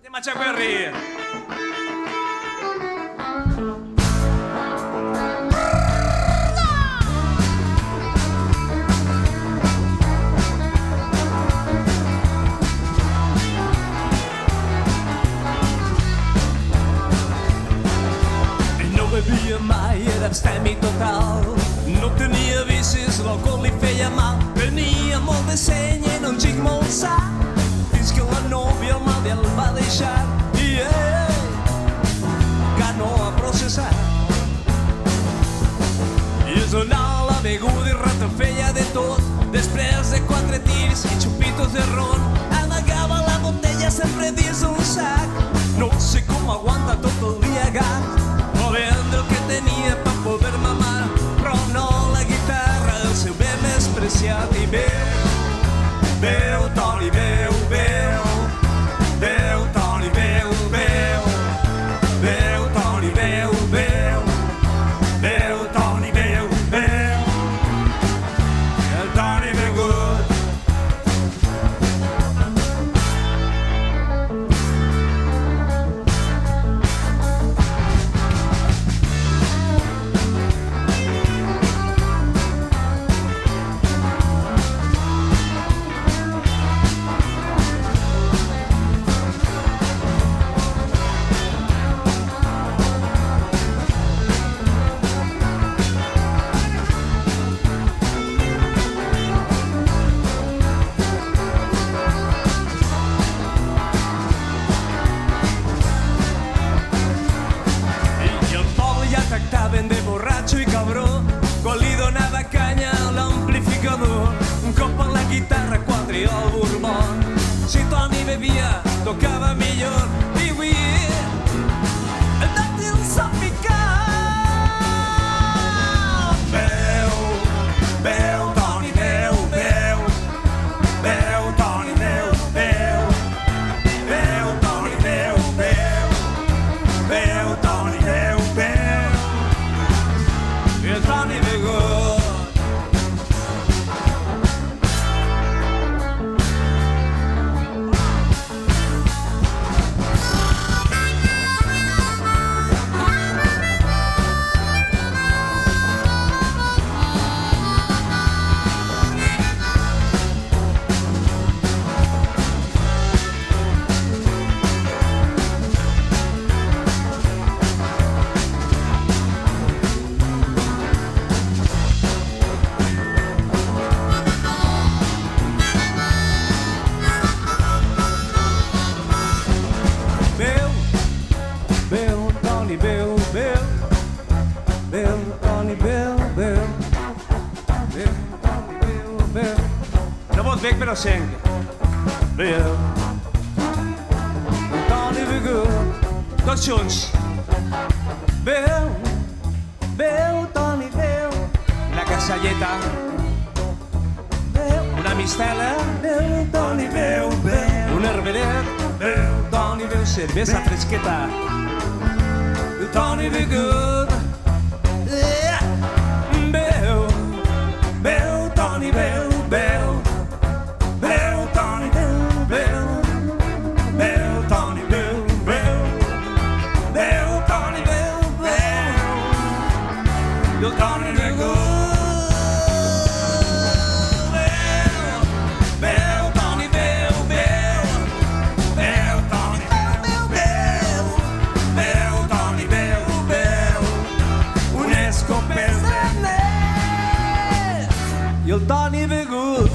Andiamo a Ciaguerri. No bevia mai, era abstemi total. No tenia vicis, l'alcohol li feia mal. Tenia molt de seny i no en xic molt sa. Fins que la nòvia el mal el va deixar. I que no ha processat. I es donava la beguda i ratafeia de tot. Després de 4 tirs i xupitos de ron, amagava la botella sempre dins un sac. No sé com aguanta tot el dia gat. Vendre el que tenia per poder mamar, però no la guitarra, el seu bé més preciat. I beu, Toni, beu, Toni, beu, Toni, beu, Toni, beu, el Toni begut. De borratxo i cabró, quan li donava canya a l'amplificador. Un cop a la guitarra, 4 i el Bourbon. Si Toni bevia, tocava millor. I avui el dàctil s'ha picat. Beu, Toni, beu, Toni, beu, Toni, beu, Toni, beu, el Toni begut. Beu, Toni, beu, Toni, beu, Toni, beu. No vos bec, però sent. Beu, Toni begut. Tots junts. Beu, Toni, beu. Una casalleta. Una mistela. Beu, Toni, beu. Un herberet. Toni, beu, Cervesa fresqueta. Toni begut. Beu, Toni, beu, Toni, Toni, Toni, el Toni begut. I el Toni